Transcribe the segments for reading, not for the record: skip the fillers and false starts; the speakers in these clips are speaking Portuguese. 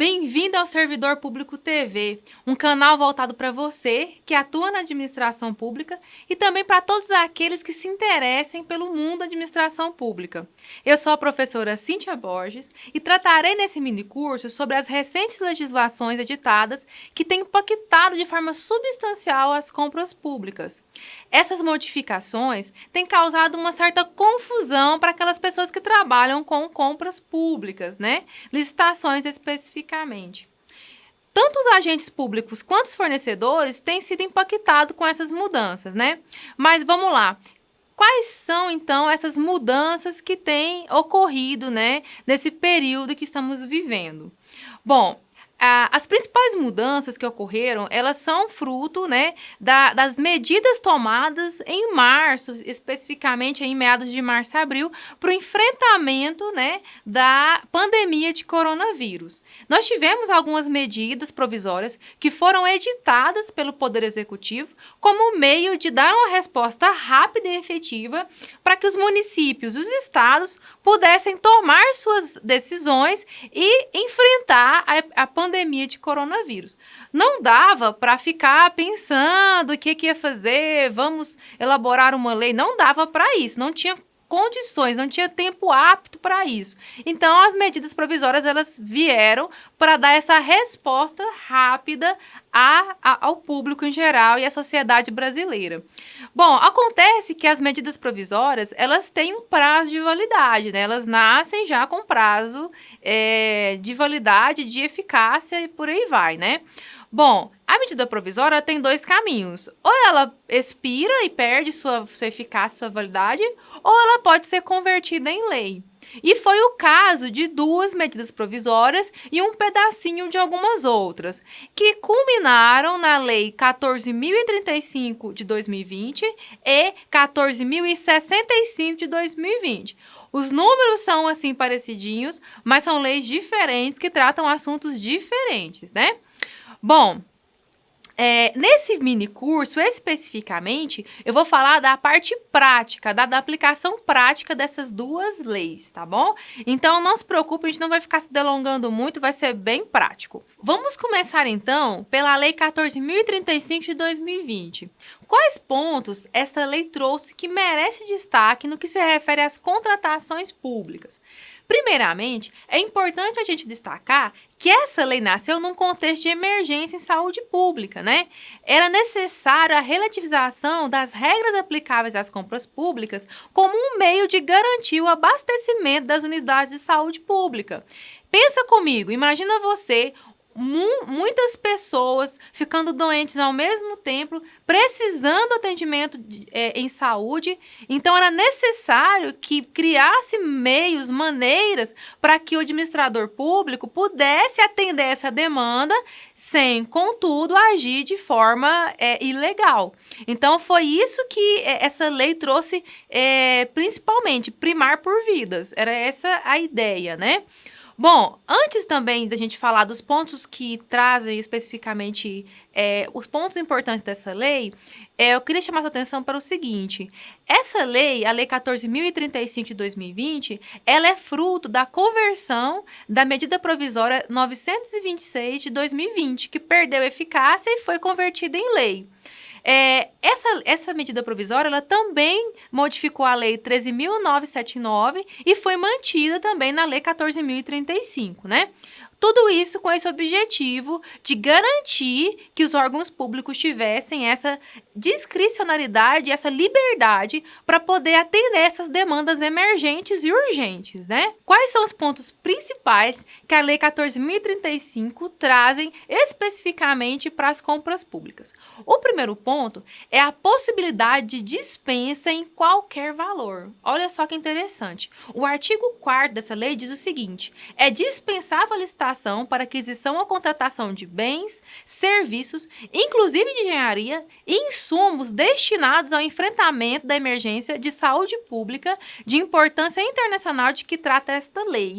Bem-vindo ao Servidor Público TV, um canal voltado para você que atua na administração pública e também para todos aqueles que se interessem pelo mundo da administração pública. Eu sou a professora Cíntia Borges e tratarei nesse minicurso sobre as recentes legislações editadas que têm impactado de forma substancial as compras públicas. Essas modificações têm causado uma certa confusão para aquelas pessoas que trabalham com compras públicas, licitações especificamente. Tanto os agentes públicos quanto os fornecedores têm sido impactados com essas mudanças, Mas vamos lá. Quais são, então, essas mudanças que têm ocorrido, nesse período que estamos vivendo? Bom, as principais mudanças que ocorreram, elas são fruto, das medidas tomadas em março, especificamente em meados de março e abril, para o enfrentamento, da pandemia de coronavírus. Nós tivemos algumas medidas provisórias que foram editadas pelo Poder Executivo como meio de dar uma resposta rápida e efetiva para que os municípios e os estados pudessem tomar suas decisões e enfrentar a pandemia de coronavírus. Não dava para ficar pensando o que ia fazer, vamos elaborar uma lei, não dava para isso, não tinha condições, não tinha tempo apto para isso. Então, as medidas provisórias, elas vieram para dar essa resposta rápida ao público em geral e à sociedade brasileira. Bom, acontece que as medidas provisórias, elas têm um prazo de validade, Elas nascem já com prazo de validade, de eficácia e por aí vai, Bom, a medida provisória tem dois caminhos. Ou ela expira e perde sua eficácia, sua validade, ou ela pode ser convertida em lei. E foi o caso de duas medidas provisórias e um pedacinho de algumas outras, que culminaram na Lei 14.035 de 2020 e 14.065 de 2020. Os números são, assim, parecidinhos, mas são leis diferentes que tratam assuntos diferentes, Bom, nesse mini curso, especificamente, eu vou falar da parte prática, da aplicação prática dessas duas leis, tá bom? Então, não se preocupe, a gente não vai ficar se delongando muito, vai ser bem prático. Vamos começar, então, pela Lei 14.035 de 2020. Quais pontos essa lei trouxe que merece destaque no que se refere às contratações públicas? Primeiramente, é importante a gente destacar que essa lei nasceu num contexto de emergência em saúde pública, Era necessária a relativização das regras aplicáveis às compras públicas como um meio de garantir o abastecimento das unidades de saúde pública. Pensa comigo, imagina você, muitas pessoas ficando doentes ao mesmo tempo, precisando de atendimento em saúde. Então, era necessário que criasse meios, maneiras para que o administrador público pudesse atender essa demanda sem, contudo, agir de forma ilegal. Então, foi isso que essa lei trouxe, principalmente, primar por vidas. Era essa a ideia, Bom, antes também da gente falar dos pontos que trazem especificamente os pontos importantes dessa lei, eu queria chamar a sua atenção para o seguinte: essa lei, a Lei 14.035 de 2020, ela é fruto da conversão da medida provisória 926 de 2020, que perdeu eficácia e foi convertida em lei. Essa medida provisória, ela também modificou a Lei 13.979 e foi mantida também na Lei 14.035, Tudo isso com esse objetivo de garantir que os órgãos públicos tivessem essa discricionariedade, essa liberdade para poder atender essas demandas emergentes e urgentes, Quais são os pontos principais que a Lei 14.035 trazem especificamente para as compras públicas? O primeiro ponto é a possibilidade de dispensa em qualquer valor. Olha só que interessante. O artigo 4º dessa lei diz o seguinte: é dispensável a licitação para aquisição ou contratação de bens, serviços, inclusive de engenharia, e insumos destinados ao enfrentamento da emergência de saúde pública de importância internacional de que trata esta lei.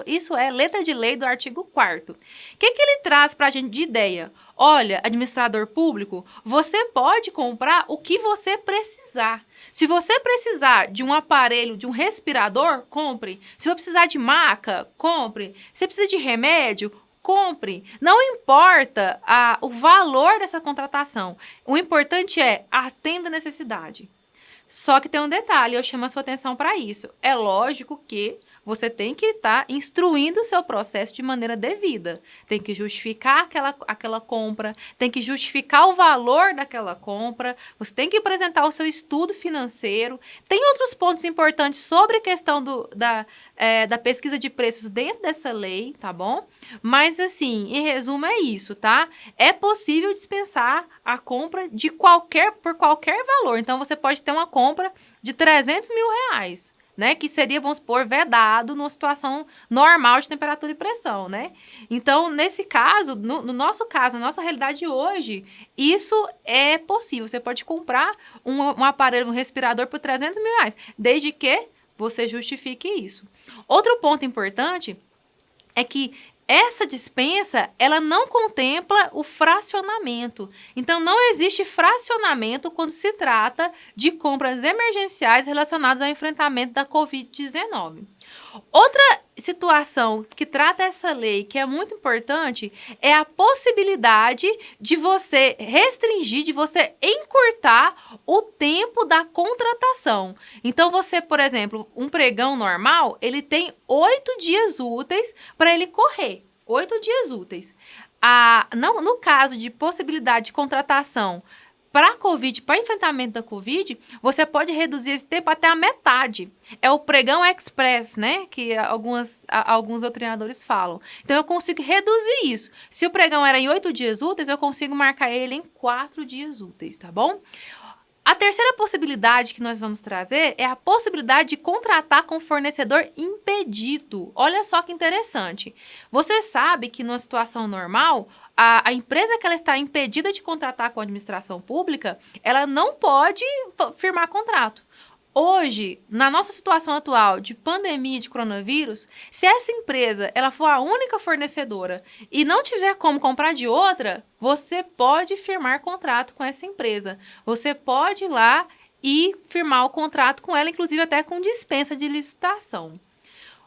Isso é letra de lei do artigo 4º. O que ele traz para a gente de ideia? Olha, administrador público, você pode comprar o que você precisar. Se você precisar de um aparelho, de um respirador, compre. Se você precisar de maca, compre. Se você precisa de remédio, compre. Não importa o valor dessa contratação. O importante é atenda a necessidade. Só que tem um detalhe, eu chamo a sua atenção para isso. É lógico que você tem que estar instruindo o seu processo de maneira devida. Tem que justificar aquela compra, tem que justificar o valor daquela compra, você tem que apresentar o seu estudo financeiro. Tem outros pontos importantes sobre a questão da pesquisa de preços dentro dessa lei, tá bom? Mas assim, em resumo é isso, tá? É possível dispensar a compra por qualquer valor. Então, você pode ter uma compra de 300 mil reais, né? Que seria, vamos supor, vedado numa situação normal de temperatura e pressão, né? Então, nesse caso, no nosso caso, na nossa realidade hoje, isso é possível. Você pode comprar um aparelho, um respirador por 300 mil reais, desde que você justifique isso. Outro ponto importante é que essa dispensa, ela não contempla o fracionamento. Então, não existe fracionamento quando se trata de compras emergenciais relacionadas ao enfrentamento da Covid-19. Outra situação que trata essa lei, que é muito importante, é a possibilidade de você restringir, de você encurtar o tempo da contratação. Então, você, por exemplo, um pregão normal, ele tem 8 dias úteis para ele correr. 8 dias úteis. No caso de possibilidade de contratação para a Covid, para enfrentamento da Covid, você pode reduzir esse tempo até a metade. É o pregão express, né? Que alguns doutrinadores falam. Então, eu consigo reduzir isso. Se o pregão era em 8 dias úteis, eu consigo marcar ele em 4 dias úteis, tá bom? A terceira possibilidade que nós vamos trazer é a possibilidade de contratar com fornecedor impedido. Olha só que interessante. Você sabe que numa situação normal, a empresa que ela está impedida de contratar com a administração pública, ela não pode firmar contrato. Hoje, na nossa situação atual de pandemia de coronavírus, se essa empresa ela for a única fornecedora e não tiver como comprar de outra, você pode firmar contrato com essa empresa. Você pode ir lá e firmar o contrato com ela, inclusive até com dispensa de licitação.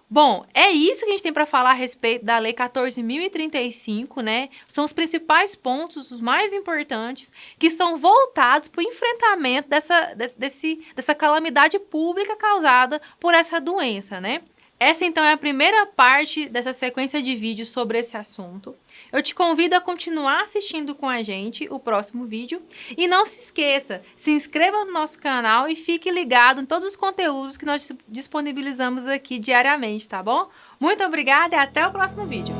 Bom, é isso que a gente tem para falar a respeito da Lei 14.035, né? São os principais pontos, os mais importantes, que são voltados para o enfrentamento dessa calamidade pública causada por essa doença, né? Essa, então, é a primeira parte dessa sequência de vídeos sobre esse assunto. Eu te convido a continuar assistindo com a gente o próximo vídeo. E não se esqueça, se inscreva no nosso canal e fique ligado em todos os conteúdos que nós disponibilizamos aqui diariamente, tá bom? Muito obrigada e até o próximo vídeo.